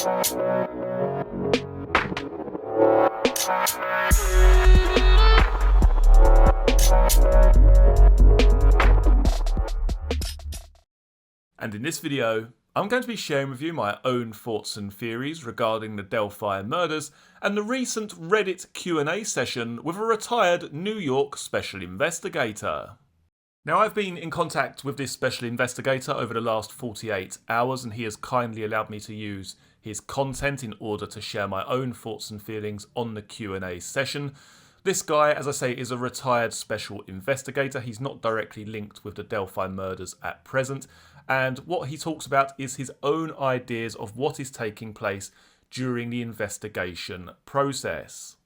And in this video, I'm going to be sharing with you my own thoughts and theories regarding the Delphi murders and the recent Reddit Q&A session with a retired New York special investigator. Now, I've been in contact with this special investigator over the last 48 hours, and he has kindly allowed me to use his content in order to share my own thoughts and feelings on the Q&A session. This guy, as I say, is a retired special investigator. He's not directly linked with the Delphi murders at present, and what he talks about is his own ideas of what is taking place during the investigation process.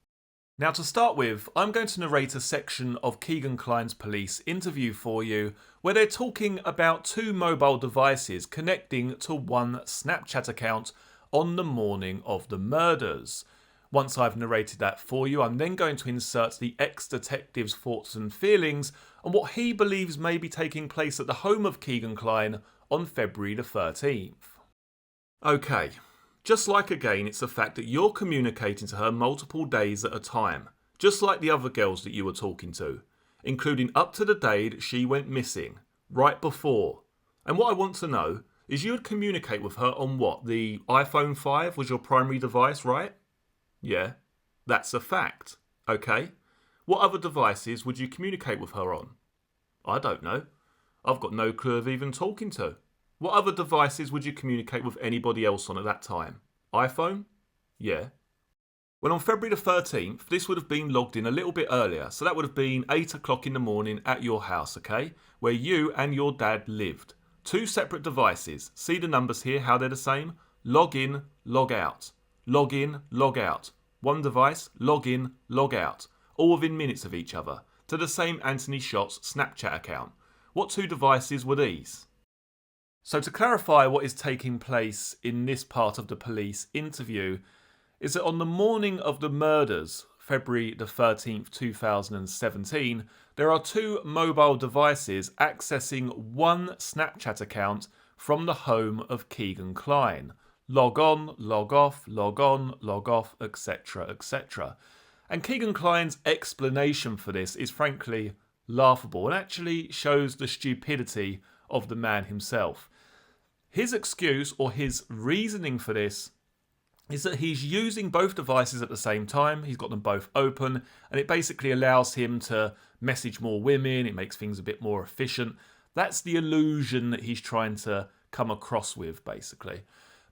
Now, to start with, I'm going to narrate a section of Kegan Kline's police interview for you where they're talking about two mobile devices connecting to one Snapchat account on the morning of the murders. Once I've narrated that for you, I'm then going to insert the ex-detective's thoughts and feelings on what he believes may be taking place at the home of Kegan Kline on February the 13th. Okay. Just like again, it's the fact that you're communicating to her multiple days at a time, just like the other girls that you were talking to, including up to the day that she went missing, right before. And what I want to know is you would communicate with her on what? The iPhone 5 was your primary device, right? Yeah, that's a fact. Okay. What other devices would you communicate with her on? I don't know. I've got no clue of even talking to. What other devices would you communicate with anybody else on at that time? iPhone? Yeah. Well, on February the 13th, this would have been logged in a little bit earlier. So that would have been 8 o'clock in the morning at your house, okay? Where you and your dad lived. Two separate devices. See the numbers here, how they're the same? Log in, log out. Log in, log out. One device, log in, log out. All within minutes of each other. To the same Anthony Shots Snapchat account. What two devices were these? So to clarify what is taking place in this part of the police interview is that on the morning of the murders, February the 13th, 2017, there are two mobile devices accessing one Snapchat account from the home of Kegan Kline. Log on, log off, etc, etc. And Kegan Kline's explanation for this is frankly laughable and actually shows the stupidity of the man himself. His excuse or his reasoning for this is that he's using both devices at the same time. He's got them both open and it basically allows him to message more women. It makes things a bit more efficient. That's the illusion that he's trying to come across with, basically.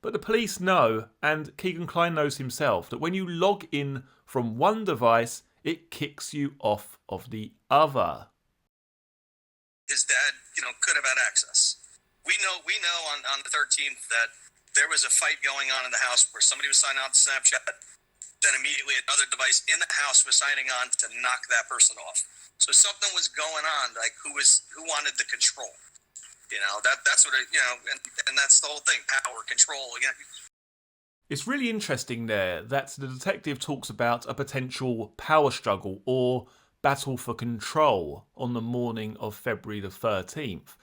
But the police know, and Kegan Kline knows himself, that when you log in from one device, it kicks you off of the other. His dad, could have had access. We know on the 13th that there was a fight going on in the house where somebody was signing on to Snapchat. Then immediately another device in the house was signing on to knock that person off. So something was going on, like who wanted the control. That's what and that's the whole thing, power, control. It's really interesting there that the detective talks about a potential power struggle or battle for control on the morning of February the 13th.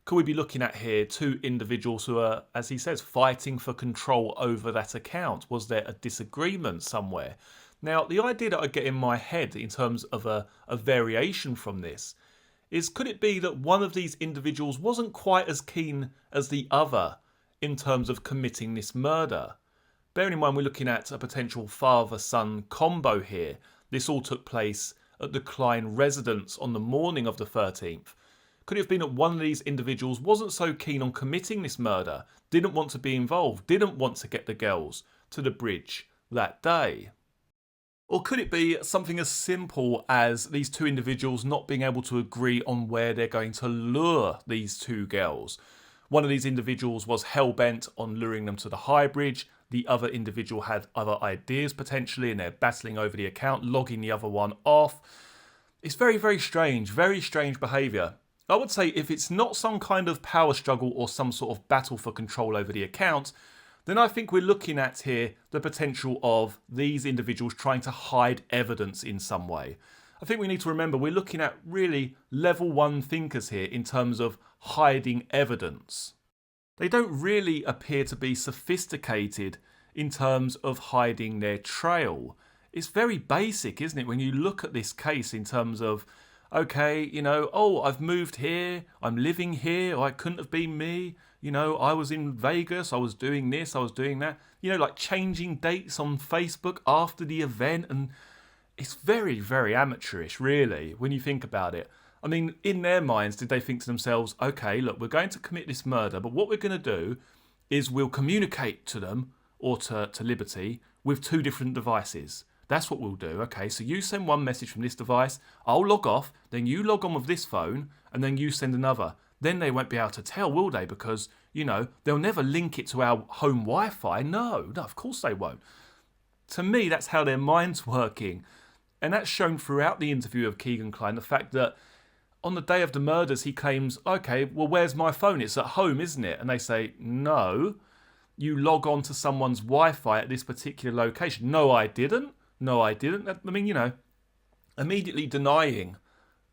Could we be looking at here two individuals who are, as he says, fighting for control over that account? Was there a disagreement somewhere? Now, the idea that I get in my head in terms of a variation from this is, could it be that one of these individuals wasn't quite as keen as the other in terms of committing this murder? Bearing in mind we're looking at a potential father-son combo here. This all took place at the Kline residence on the morning of the 13th. Could it have been that one of these individuals wasn't so keen on committing this murder, didn't want to be involved, didn't want to get the girls to the bridge that day? Or could it be something as simple as these two individuals not being able to agree on where they're going to lure these two girls? One of these individuals was hell-bent on luring them to the high bridge. The other individual had other ideas potentially, and they're battling over the account, logging the other one off. It's very, very strange behaviour. I would say if it's not some kind of power struggle or some sort of battle for control over the account, then I think we're looking at here the potential of these individuals trying to hide evidence in some way. I think we need to remember we're looking at really level 1 thinkers here in terms of hiding evidence. They don't really appear to be sophisticated in terms of hiding their trail. It's very basic, isn't it, when you look at this case in terms of, okay, oh, I've moved here, I'm living here, or it couldn't have been me, I was in Vegas, I was doing this, I was doing that, like changing dates on Facebook after the event, and it's very, very amateurish, really, when you think about it. I mean, in their minds, did they think to themselves, okay, look, we're going to commit this murder, but what we're going to do is we'll communicate to them, or to Liberty, with two different devices. That's what we'll do. Okay, so you send one message from this device, I'll log off, then you log on with this phone, and then you send another. Then they won't be able to tell, will they? Because, they'll never link it to our home Wi-Fi. No, of course they won't. To me, that's how their mind's working. And that's shown throughout the interview of Kegan Kline, the fact that on the day of the murders, he claims, okay, well, where's my phone? It's at home, isn't it? And they say, no, you log on to someone's Wi-Fi at this particular location. No, I didn't. I mean, immediately denying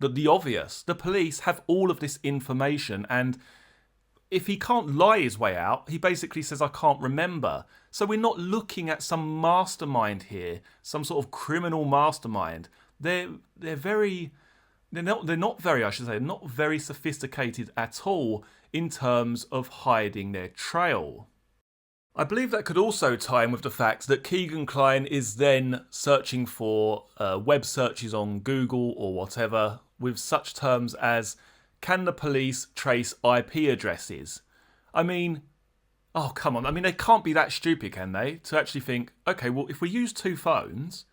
the obvious. The police have all of this information, and if he can't lie his way out, he basically says, I can't remember. So we're not looking at some mastermind here, some sort of criminal mastermind. They're not very sophisticated at all in terms of hiding their trail. I believe that could also tie in with the fact that Kegan Kline is then searching for web searches on Google or whatever with such terms as, can the police trace IP addresses? I mean, oh, come on. I mean, they can't be that stupid, can they? To actually think, okay, well, if we use two phones,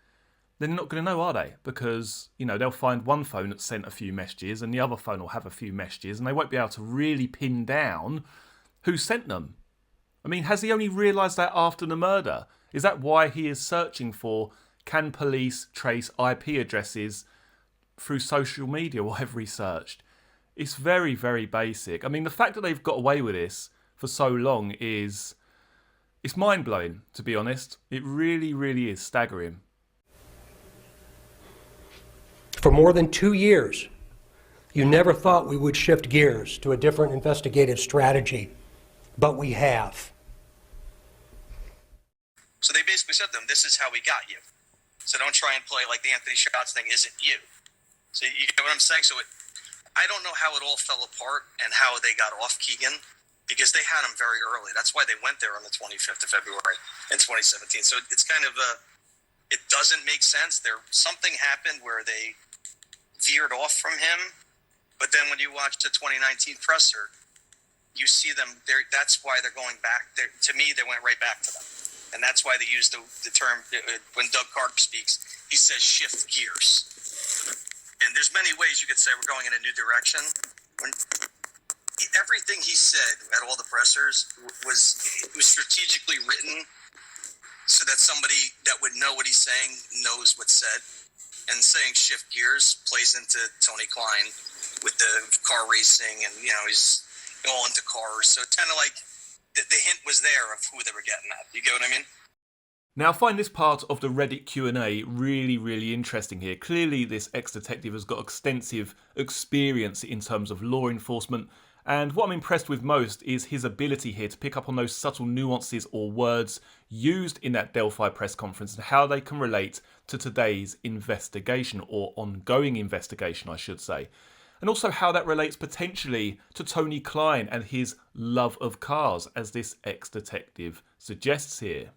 then they're not going to know, are they? Because, they'll find one phone that sent a few messages and the other phone will have a few messages and they won't be able to really pin down who sent them. I mean, has he only realised that after the murder? Is that why he is searching for, can police trace IP addresses through social media, whatever he searched? It's very, very basic. I mean, the fact that they've got away with this for so long it's mind-blowing, to be honest. It really, really is staggering. For more than 2 years, you never thought we would shift gears to a different investigative strategy, but we have. So they basically said to them, this is how we got you. So don't try and play like the Anthony Shots thing isn't you. So you get what I'm saying? I don't know how it all fell apart and how they got off Keegan, because they had him very early. That's why they went there on the 25th of February in 2017. So it's kind of it doesn't make sense. Something happened where they veered off from him, but then when you watch the 2019 presser, you see them there. That's why they're going back there. To me, they went right back to them. And that's why they use the term, when Doug Carter speaks, he says shift gears. And there's many ways you could say we're going in a new direction. Everything he said at all the pressers was strategically written so that somebody that would know what he's saying knows what's said. And saying shift gears plays into Tony Kline with the car racing, and he's all into cars. So it's kind of like the hint was there of who they were getting at. You get what I mean? Now, I find this part of the Reddit Q&A really, really interesting here. Clearly, this ex-detective has got extensive experience in terms of law enforcement, and what I'm impressed with most is his ability here to pick up on those subtle nuances or words used in that Delphi press conference and how they can relate to today's investigation, or ongoing investigation, I should say. And also how that relates potentially to Tony Kline and his love of cars, as this ex-detective suggests here.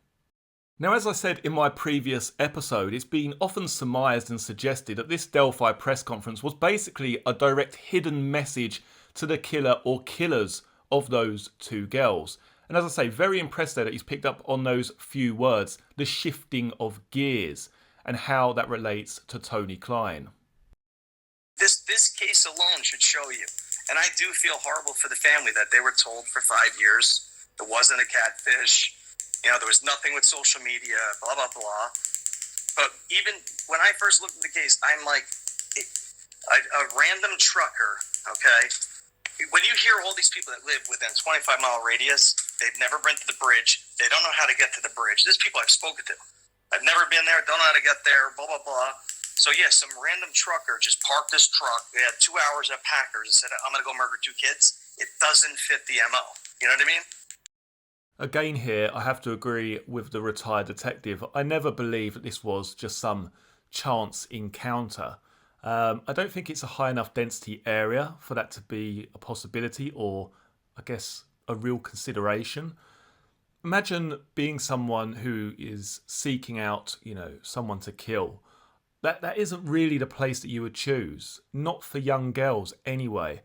Now, as I said in my previous episode, it's been often surmised and suggested that this Delphi press conference was basically a direct hidden message to the killer or killers of those two girls. And as I say, very impressed there that he's picked up on those few words, the shifting of gears, and how that relates to Tony Kline. This case alone should show you. And I do feel horrible for the family that they were told for 5 years there wasn't a catfish. There was nothing with social media, blah, blah, blah. But even when I first looked at the case, I'm like, a random trucker, okay? When you hear all these people that live within a 25-mile radius, they've never been to the bridge, they don't know how to get to the bridge. There's people I've spoken to. I've never been there, don't know how to get there, blah, blah, blah. So, yes, some random trucker just parked this truck. They had 2 hours at Packers and said, I'm going to go murder 2 kids. It doesn't fit the MO. You know what I mean? Again here, I have to agree with the retired detective. I never believed that this was just some chance encounter. I don't think it's a high enough density area for that to be a possibility, or I guess a real consideration. Imagine being someone who is seeking out, someone to kill. That isn't really the place that you would choose. Not for young girls anyway.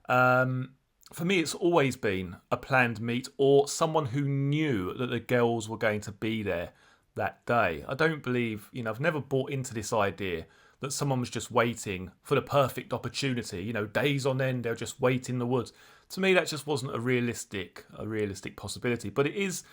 For me, it's always been a planned meet or someone who knew that the girls were going to be there that day. I don't believe, I've never bought into this idea that someone was just waiting for the perfect opportunity. Days on end, they'll just wait in the woods. To me, that just wasn't a realistic possibility. But it is,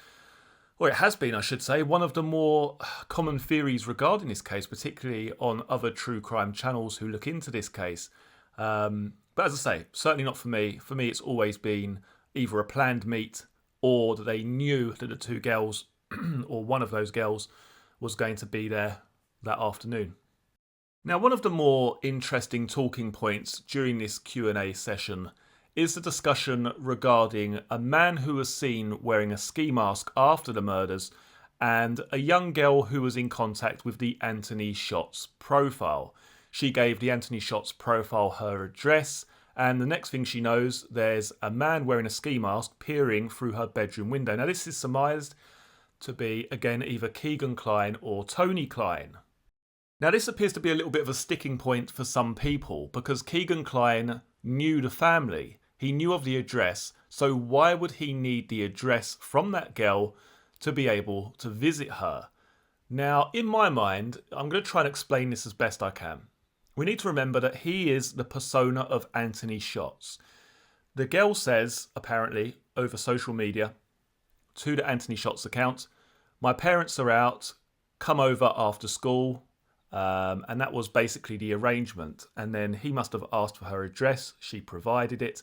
or it has been, I should say, one of the more common theories regarding this case, particularly on other true crime channels who look into this case. But as I say, certainly not for me. For me, it's always been either a planned meet or that they knew that the two girls or one of those girls was going to be there that afternoon. Now, one of the more interesting talking points during this Q&A session is the discussion regarding a man who was seen wearing a ski mask after the murders and a young girl who was in contact with the Anthony Shots profile. She gave the Anthony Shots profile her address, and the next thing she knows, there's a man wearing a ski mask peering through her bedroom window. Now, this is surmised to be, again, either Kegan Kline or Tony Kline. Now, this appears to be a little bit of a sticking point for some people because Kegan Kline knew the family. He knew of the address, so why would he need the address from that girl to be able to visit her? Now, in my mind, I'm going to try and explain this as best I can. We need to remember that he is the persona of Anthony Shots. The girl says, apparently, over social media, to the Anthony Shots account, my parents are out, come over after school, and that was basically the arrangement. And then he must have asked for her address, she provided it,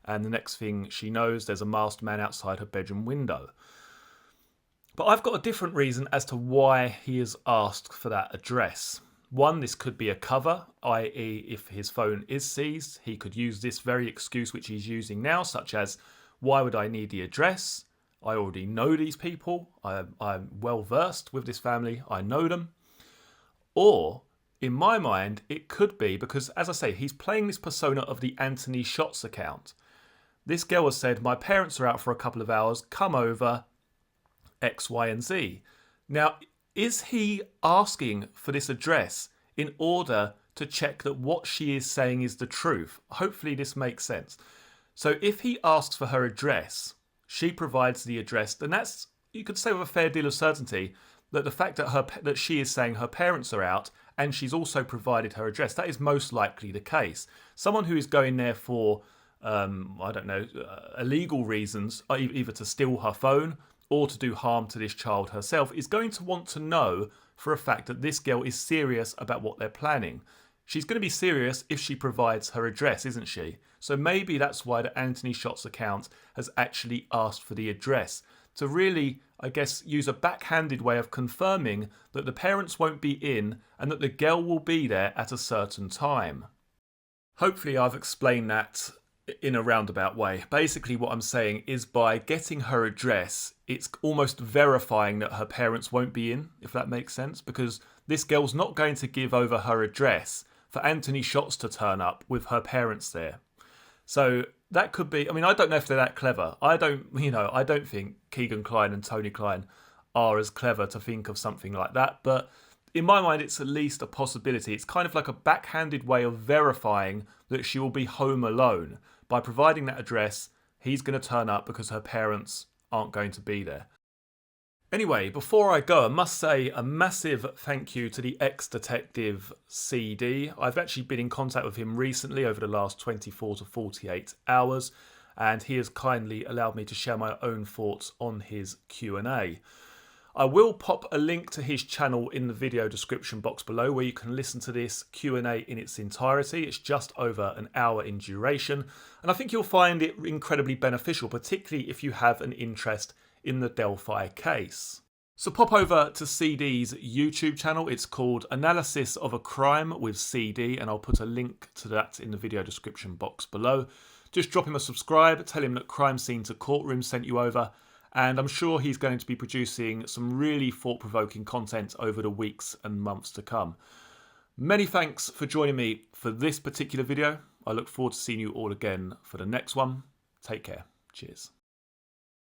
and the next thing she knows, there's a masked man outside her bedroom window. But I've got a different reason as to why he has asked for that address. One, this could be a cover, i.e. if his phone is seized, he could use this very excuse which he's using now, such as, why would I need the address? I already know these people. I'm well versed with this family. I know them. Or, in my mind, it could be because, as I say, he's playing this persona of the Anthony Shots account. This girl has said, my parents are out for a couple of hours, come over, X, Y, and Z. Now, is he asking for this address in order to check that what she is saying is the truth? Hopefully this makes sense. So if he asks for her address, she provides the address, then that's, you could say with a fair deal of certainty, that the fact that she is saying her parents are out and she's also provided her address, that is most likely the case. Someone who is going there for, illegal reasons, either to steal her phone or to do harm to this child herself, is going to want to know for a fact that this girl is serious about what they're planning. She's going to be serious if she provides her address, isn't she? So maybe that's why the Anthony Shots account has actually asked for the address, to really, I guess, use a backhanded way of confirming that the parents won't be in and that the girl will be there at a certain time. Hopefully I've explained that in a roundabout way. Basically what I'm saying is by getting her address, it's almost verifying that her parents won't be in, if that makes sense, because this girl's not going to give over her address for Anthony Shots to turn up with her parents there. So that could be, I don't know if they're that clever. I don't think Kegan Kline and Tony Kline are as clever to think of something like that, but in my mind, it's at least a possibility. It's kind of like a backhanded way of verifying that she will be home alone. By providing that address, he's going to turn up because her parents aren't going to be there. Anyway, before I go, I must say a massive thank you to the ex-detective CD. I've actually been in contact with him recently over the last 24 to 48 hours, and he has kindly allowed me to share my own thoughts on his Q&A. I will pop a link to his channel in the video description box below where you can listen to this Q&A in its entirety. It's just over an hour in duration, and I think you'll find it incredibly beneficial, particularly if you have an interest in the Delphi case. So pop over to CD's YouTube channel. It's called Analysis of a Crime with CD, and I'll put a link to that in the video description box below. just drop him a subscribe, tell him that Crime Scene to Courtroom sent you over, and I'm sure he's going to be producing some really thought-provoking content over the weeks and months to come. Many thanks for joining me for this particular video. I look forward to seeing you all again for the next one. Take care. Cheers.